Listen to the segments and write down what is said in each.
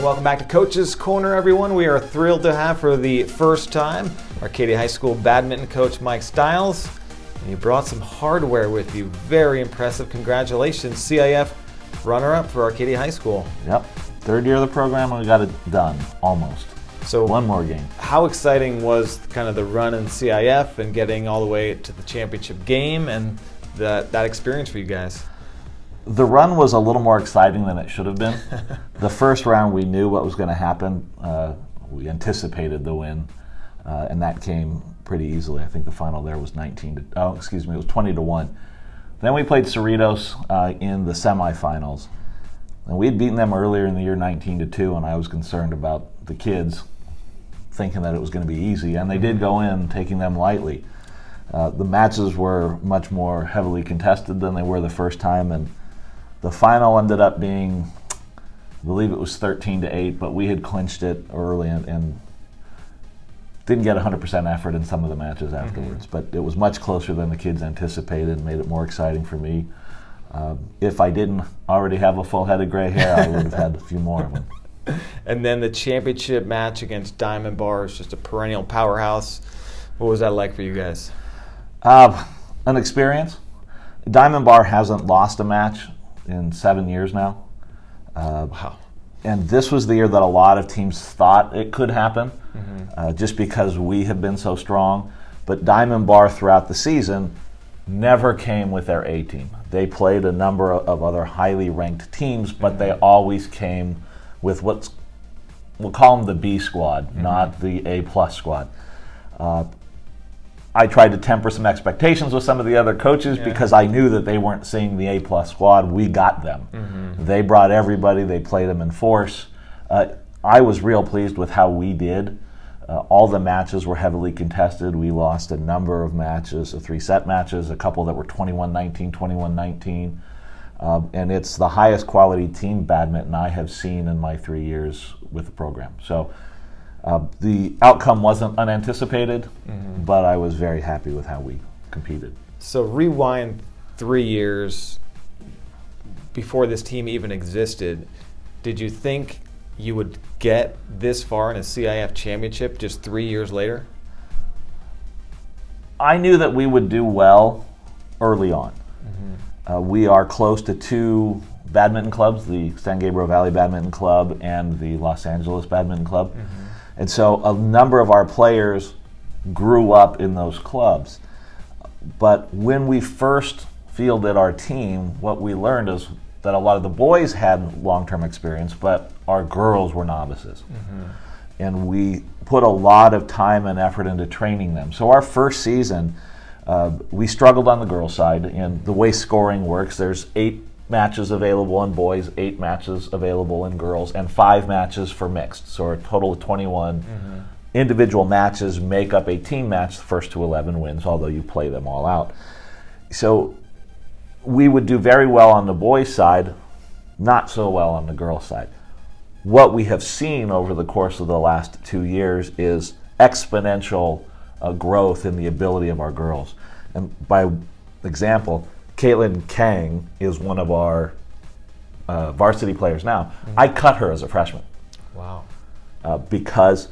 welcome back to Coach's Corner, everyone. We are thrilled to have for the first time Arcadia High School badminton coach Mike Stiles. And you brought some hardware with you. Very impressive. Congratulations, CIF runner-up for Arcadia High School. Yep, third year of the program and we got it done, almost. So one more game. How exciting was kind of the run in CIF and getting all the way to the championship game and that experience for you guys? The run was a little more exciting than it should have been. The first round we knew what was going to happen. We anticipated the win, and that came pretty easily. I think the final there was 20-1. Then we played Cerritos in the semifinals, and we had beaten them earlier in the year 19-2, and I was concerned about the kids, thinking that it was going to be easy, and they did go in, taking them lightly. The matches were much more heavily contested than they were the first time, and the final ended up being, I believe it was 13-8, but we had clinched it early and didn't get 100% effort in some of the matches afterwards. But it was much closer than the kids anticipated and made it more exciting for me. If I didn't already have a full head of gray hair, I would have had a few more of them. And then the championship match against Diamond Bar is just a perennial powerhouse. What was that like for you guys? An experience. Diamond Bar hasn't lost a match in 7 years now. Wow. And this was the year that a lot of teams thought it could happen, just because we have been so strong. But Diamond Bar throughout the season never came with their A team. They played a number of other highly ranked teams, but they always came with we'll call them the B squad, not the A+ squad. I tried to temper some expectations with some of the other coaches because I knew that they weren't seeing the A+ squad. We got them. They brought everybody. They played them in force. I was real pleased with how we did. All the matches were heavily contested. We lost a number of matches, 3-set matches, a couple that were 21-19, 21-19. And it's the highest quality team badminton I have seen in my 3 years with the program. So the outcome wasn't unanticipated, but I was very happy with how we competed. So rewind 3 years before this team even existed. Did you think you would get this far in a CIF championship just 3 years later? I knew that we would do well early on. We are close to 2 badminton clubs, the San Gabriel Valley Badminton Club and the Los Angeles Badminton Club. And so a number of our players grew up in those clubs. But when we first fielded our team, what we learned is that a lot of the boys had long-term experience, but our girls were novices. And we put a lot of time and effort into training them. So our first season, we struggled on the girls' side. And the way scoring works, there's 8 matches available in boys, 8 matches available in girls, and 5 matches for mixed. So a total of 21 individual matches make up a team match. The first to 11 wins, although you play them all out. So we would do very well on the boys' side, not so well on the girls' side. What we have seen over the course of the last 2 years is exponential growth in the ability of our girls. And by example, Caitlyn Kang is one of our varsity players now. I cut her as a freshman. Wow. Because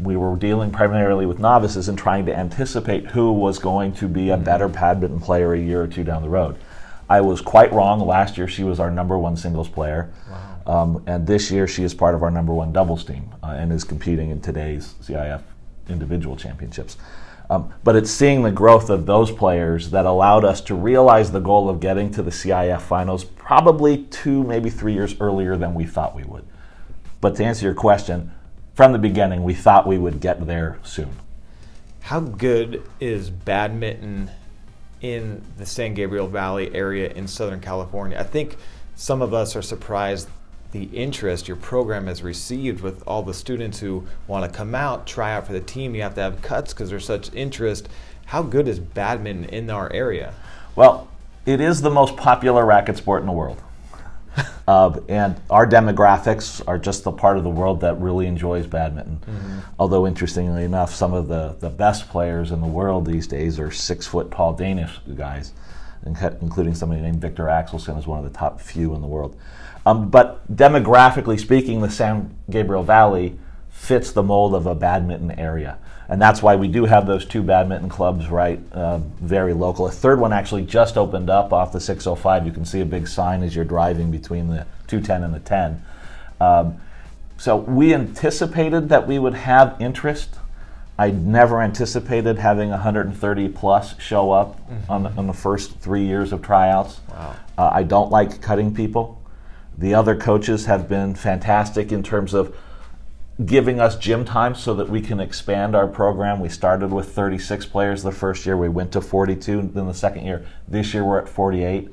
we were dealing primarily with novices and trying to anticipate who was going to be a better badminton player a year or 2 down the road. I was quite wrong. Last year she was our #1 singles player. Wow. And this year she is part of our #1 doubles team and is competing in today's CIF Individual Championships. But it's seeing the growth of those players that allowed us to realize the goal of getting to the CIF finals probably 2, maybe 3 years earlier than we thought we would. But to answer your question, from the beginning, we thought we would get there soon. How good is badminton in the San Gabriel Valley area in Southern California? I think some of us are surprised the interest your program has received with all the students who want to come out, try out for the team. You have to have cuts because there's such interest. How good is badminton in our area? Well, it is the most popular racket sport in the world. And our demographics are just the part of the world that really enjoys badminton. Although, interestingly enough, some of the best players in the world these days are 6-foot-tall Danish guys, including somebody named Victor Axelsen is one of the top few in the world. But demographically speaking, the San Gabriel Valley fits the mold of a badminton area. And that's why we do have those 2 badminton clubs, right, very local. A third one actually just opened up off the 605. You can see a big sign as you're driving between the 210 and the 10. So we anticipated that we would have interest. I never anticipated having 130 plus show up on the first 3 years of tryouts. Wow. I don't like cutting people. The other coaches have been fantastic in terms of giving us gym time so that we can expand our program. We started with 36 players the first year. We went to 42 in the second year. This year we're at 48.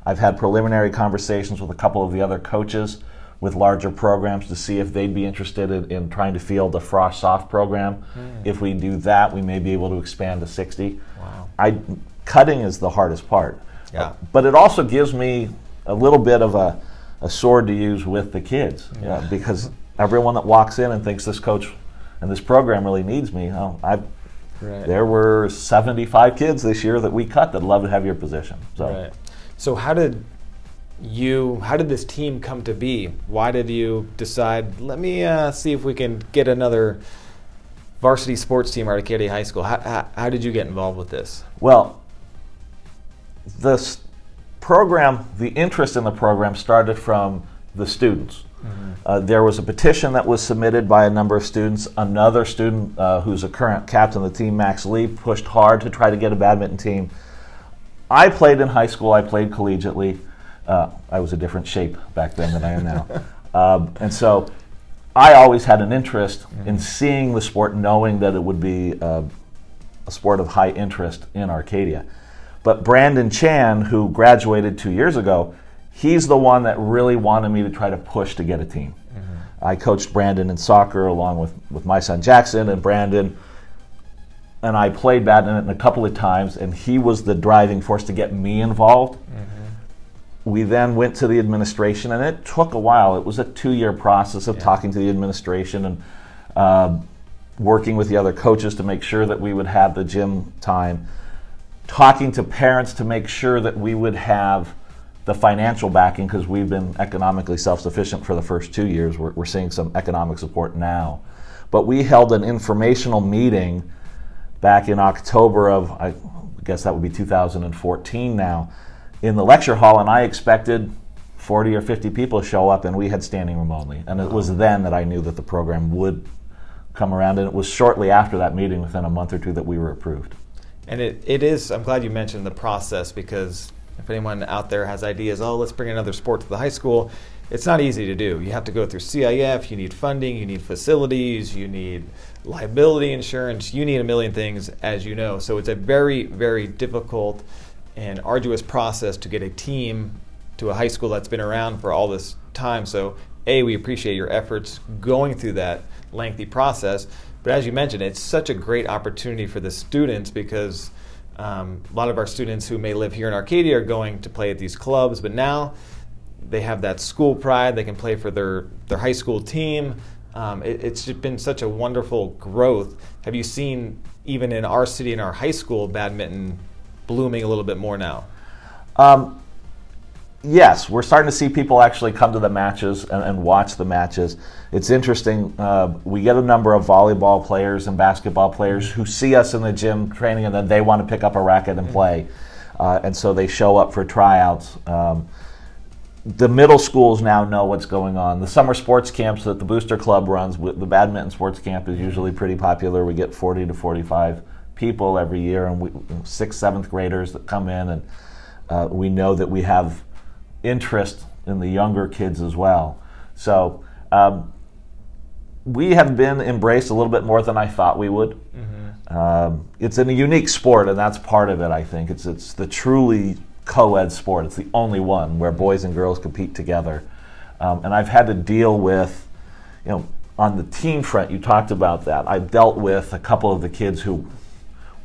I've had preliminary conversations with a couple of the other coaches with larger programs to see if they'd be interested in trying to field a Frost Soft program. If we do that, we may be able to expand to 60. Wow. Cutting is the hardest part. Yeah. But it also gives me a little bit of a sword to use with the kids, because everyone that walks in and thinks this coach and this program really needs me, there were 75 kids this year that we cut that'd love to have your position. So, So how did this team come to be? Why did you decide, let me see if we can get another varsity sports team at Arcadia High School? How did you get involved with this? Well, the program, the interest in the program started from the students. There was a petition that was submitted by a number of students. Another student who's a current captain of the team, Max Lee, pushed hard to try to get a badminton team. I played in high school. I played collegiately. I was a different shape back then than I am now. And so I always had an interest in seeing the sport, knowing that it would be a sport of high interest in Arcadia. But Brandon Chan, who graduated 2 years ago, he's the one that really wanted me to try to push to get a team. I coached Brandon in soccer along with my son Jackson, and Brandon and I played badminton a couple of times, and he was the driving force to get me involved. We then went to the administration, and it took a while. It was a 2-year process of talking to the administration and working with the other coaches to make sure that we would have the gym time, talking to parents to make sure that we would have the financial backing, because we've been economically self-sufficient for the first 2 years. We're seeing some economic support now. But we held an informational meeting back in October of, I guess that would be 2014 now, in the lecture hall, and I expected 40 or 50 people to show up, and we had standing room only. And it was then that I knew that the program would come around, and it was shortly after that meeting, within a month or two, that we were approved. And it is, I'm glad you mentioned the process, because if anyone out there has ideas, oh, let's bring another sport to the high school, it's not easy to do. You have to go through CIF, you need funding, you need facilities, you need liability insurance, you need a million things, as you know. So it's a very, very difficult and arduous process to get a team to a high school that's been around for all this time. So we appreciate your efforts going through that lengthy process. But as you mentioned, it's such a great opportunity for the students, because a lot of our students who may live here in Arcadia are going to play at these clubs, but now they have that school pride. They can play for their high school team. It's just been such a wonderful growth. Have you seen, even in our city, in our high school, badminton blooming a little bit more now? Yes, we're starting to see people actually come to the matches and watch the matches. It's interesting. We get a number of volleyball players and basketball players who see us in the gym training, and then they want to pick up a racket and play. And so they show up for tryouts. The middle schools now know what's going on. The summer sports camps that the Booster Club runs, the badminton sports camp is usually pretty popular. We get 40 to 45 people every year, and 6th, 7th graders that come in, and we know that we have interest in the younger kids as well. So we have been embraced a little bit more than I thought we would. It's a unique sport, and that's part of it, I think. It's the truly co-ed sport. It's the only one where boys and girls compete together. And I've had to deal with, on the team front, you talked about that. I've dealt with a couple of the kids who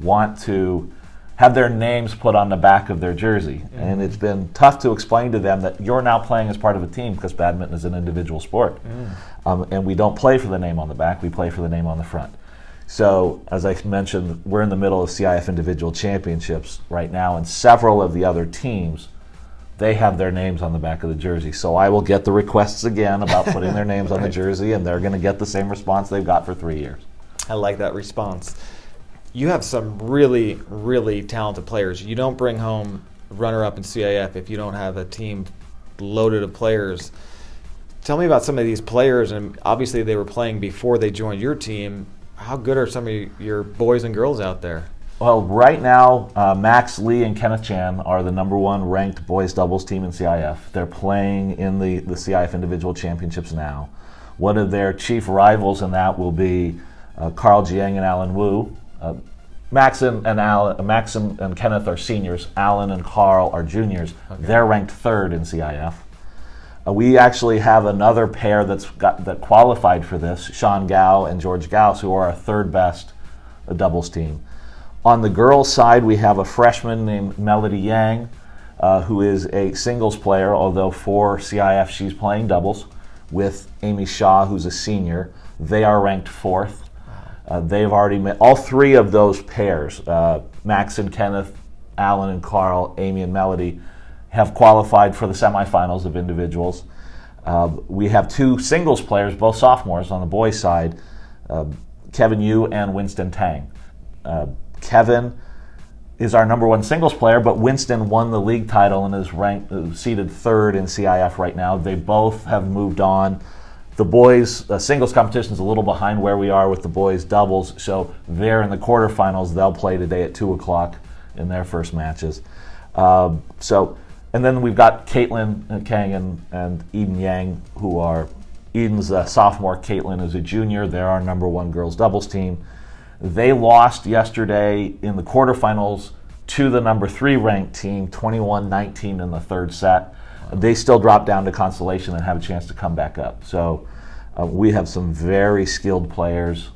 want to have their names put on the back of their jersey. And it's been tough to explain to them that you're now playing as part of a team, because badminton is an individual sport. And we don't play for the name on the back, we play for the name on the front. So, as I mentioned, we're in the middle of CIF Individual Championships right now, and several of the other teams they have their names on the back of the jersey. So I will get the requests again about putting their names on the jersey, and they're going to get the same response they've got for 3 years. I like that response. You have some really, really talented players. You don't bring home runner-up in CIF if you don't have a team loaded of players. Tell me about some of these players, and obviously they were playing before they joined your team. How good are some of your boys and girls out there? Well, right now, Max Lee and Kenneth Chan are the #1 ranked boys doubles team in CIF. They're playing in the CIF Individual Championships now. One of their chief rivals in that will be Carl Jiang and Alan Wu. Max and Kenneth are seniors. Alan and Carl are juniors. Okay. They're ranked 3rd in CIF. We actually have another pair that qualified for this, Sean Gao and George Gauss, who are our 3rd best doubles team. On the girls' side, we have a freshman named Melody Yang, who is a singles player, although for CIF she's playing doubles, with Amy Shaw, who's a senior. They are ranked 4th. They've already met all 3 of those pairs, Max and Kenneth, Alan and Carl, Amy and Melody, have qualified for the semifinals of individuals. We have 2 singles players, both sophomores on the boys' side, Kevin Yu and Winston Tang. Kevin is our #1 singles player, but Winston won the league title and is seated 3rd in CIF right now. They both have moved on. The boys' singles competition is a little behind where we are with the boys' doubles, so they're in the quarterfinals. They'll play today at 2 o'clock in their first matches. And then we've got Caitlyn Kang and Eden Yang, who are Eden's a sophomore, Caitlyn is a junior. They're our #1 girls doubles team. They lost yesterday in the quarterfinals to the #3 ranked team, 21-19 in the 3rd set. They still drop down to consolation and have a chance to come back up. So we have some very skilled players,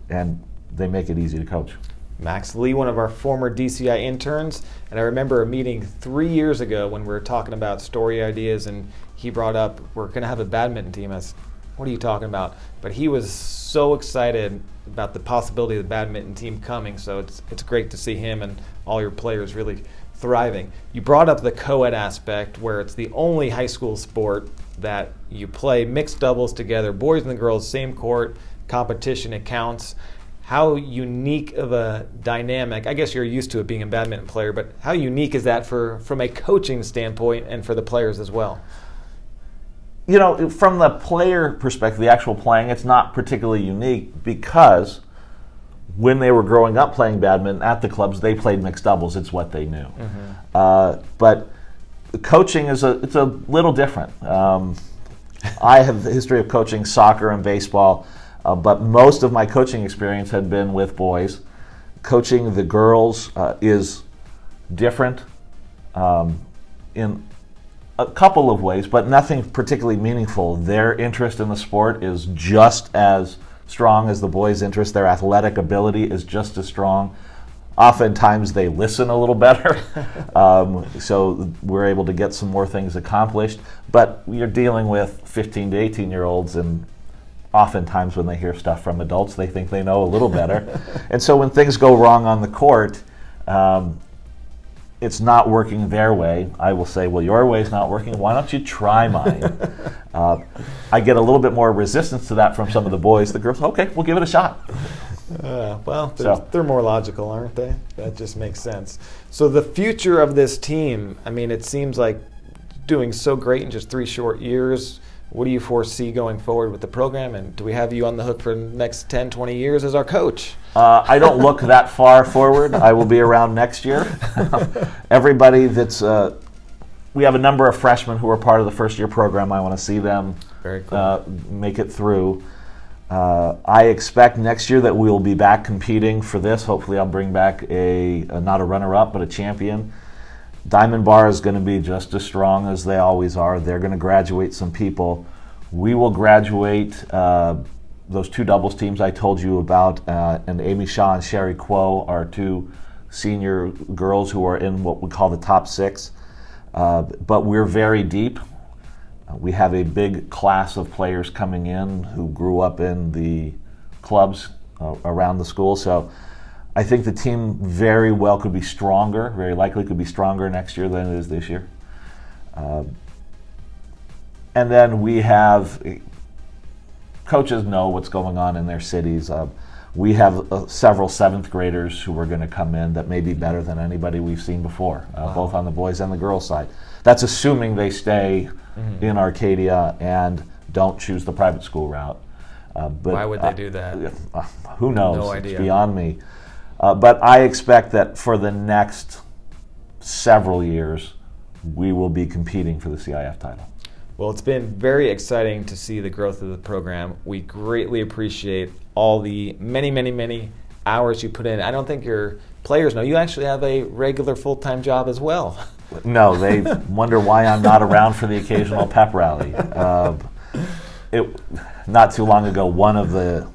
and they make it easy to coach. Max Lee, one of our former DCI interns, and I remember a meeting 3 years ago when we were talking about story ideas, and he brought up, we're going to have a badminton team. I said, what are you talking about? But he was so excited about the possibility of the badminton team coming, so it's great to see him and all your players really thriving. You brought up the co-ed aspect, where it's the only high school sport that you play mixed doubles together, boys and girls, same court, competition, it counts. How unique of a dynamic, I guess you're used to it being a badminton player, but how unique is that from a coaching standpoint and for the players as well? You know, from the player perspective, the actual playing, it's not particularly unique, because when they were growing up playing badminton at the clubs, they played mixed doubles. It's what they knew. But coaching it's a little different. I have the history of coaching soccer and baseball, but most of my coaching experience had been with boys. Coaching the girls is different in a couple of ways, but nothing particularly meaningful. Their interest in the sport is just as strong as the boys' interest. Their athletic ability is just as strong. Oftentimes they listen a little better, so we're able to get some more things accomplished. But you're dealing with 15 to 18-year-olds, and oftentimes when they hear stuff from adults, they think they know a little better. And so when things go wrong on the court, it's not working their way, I will say, well, your way's not working, why don't you try mine? I get a little bit more resistance to that from some of the boys. The girls, okay, we'll give it a shot. Well, they're more logical, aren't they? That just makes sense. So the future of this team, I mean, it seems like doing so great in just 3 short years. What do you foresee going forward with the program, and do we have you on the hook for the next 10, 20 years as our coach? I don't look that far forward. I will be around next year. Everybody we have a number of freshmen who are part of the first-year program. I want to see them Very cool. Make it through. I expect next year that we will be back competing for this. Hopefully I'll bring back not a runner-up, but a champion. Diamond Bar is going to be just as strong as they always are. They're going to graduate some people. We will graduate those 2 doubles teams I told you about, and Amy Shaw and Sherry Kuo are 2 senior girls who are in what we call the top 6. But we're very deep. We have a big class of players coming in who grew up in the clubs around the school. So I think the team very well could be stronger, very likely could be stronger next year than it is this year. And then we have, coaches know what's going on in their cities. We have several 7th graders who are going to come in that may be better than anybody we've seen before, both on the boys and the girls side. That's assuming they stay in Arcadia and don't choose the private school route. But why would they do that? Who knows? No idea. It's beyond me. But I expect that for the next several years, we will be competing for the CIF title. Well, it's been very exciting to see the growth of the program. We greatly appreciate all the many hours you put in. I don't think your players know you actually have a regular full-time job as well. No, they wonder why I'm not around for the occasional pep rally. Not too long ago, one of the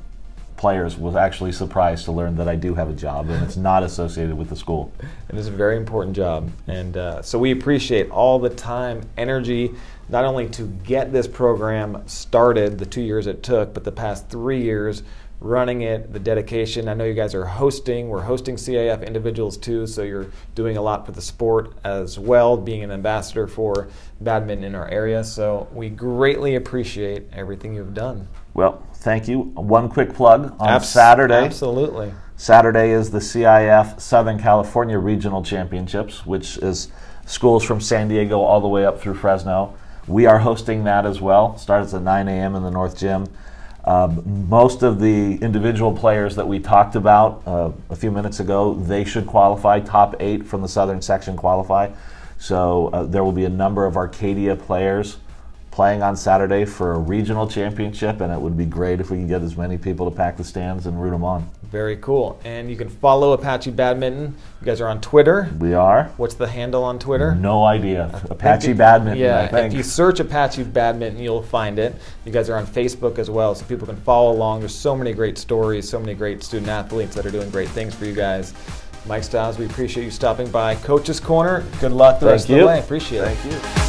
players was actually surprised to learn that I do have a job, and it's not associated with the school. It is a very important job, and so we appreciate all the time, energy, not only to get this program started, the 2 years it took, but the past 3 years running it, the dedication. I know you guys are hosting. We're hosting CIF Individuals too, so you're doing a lot for the sport as well, being an ambassador for badminton in our area. So we greatly appreciate everything you've done. Well, thank you. One quick plug on Saturday. Absolutely. Saturday is the CIF Southern California Regional Championships, which is schools from San Diego all the way up through Fresno. We are hosting that as well. Starts at 9 a.m. in the North Gym. Most of the individual players that we talked about a few minutes ago, they should qualify. Top 8 from the Southern section qualify. So there will be a number of Arcadia players playing on Saturday for a regional championship, and it would be great if we can get as many people to pack the stands and root them on. Very cool. And you can follow Apache Badminton. You guys are on Twitter. We are. What's the handle on Twitter? No idea. Apache Badminton, yeah, I think. If you search Apache Badminton, you'll find it. You guys are on Facebook as well, so people can follow along. There's so many great stories, so many great student athletes that are doing great things for you guys. Mike Stiles, we appreciate you stopping by Coach's Corner. Good luck the rest of the way. Appreciate it. Thank you.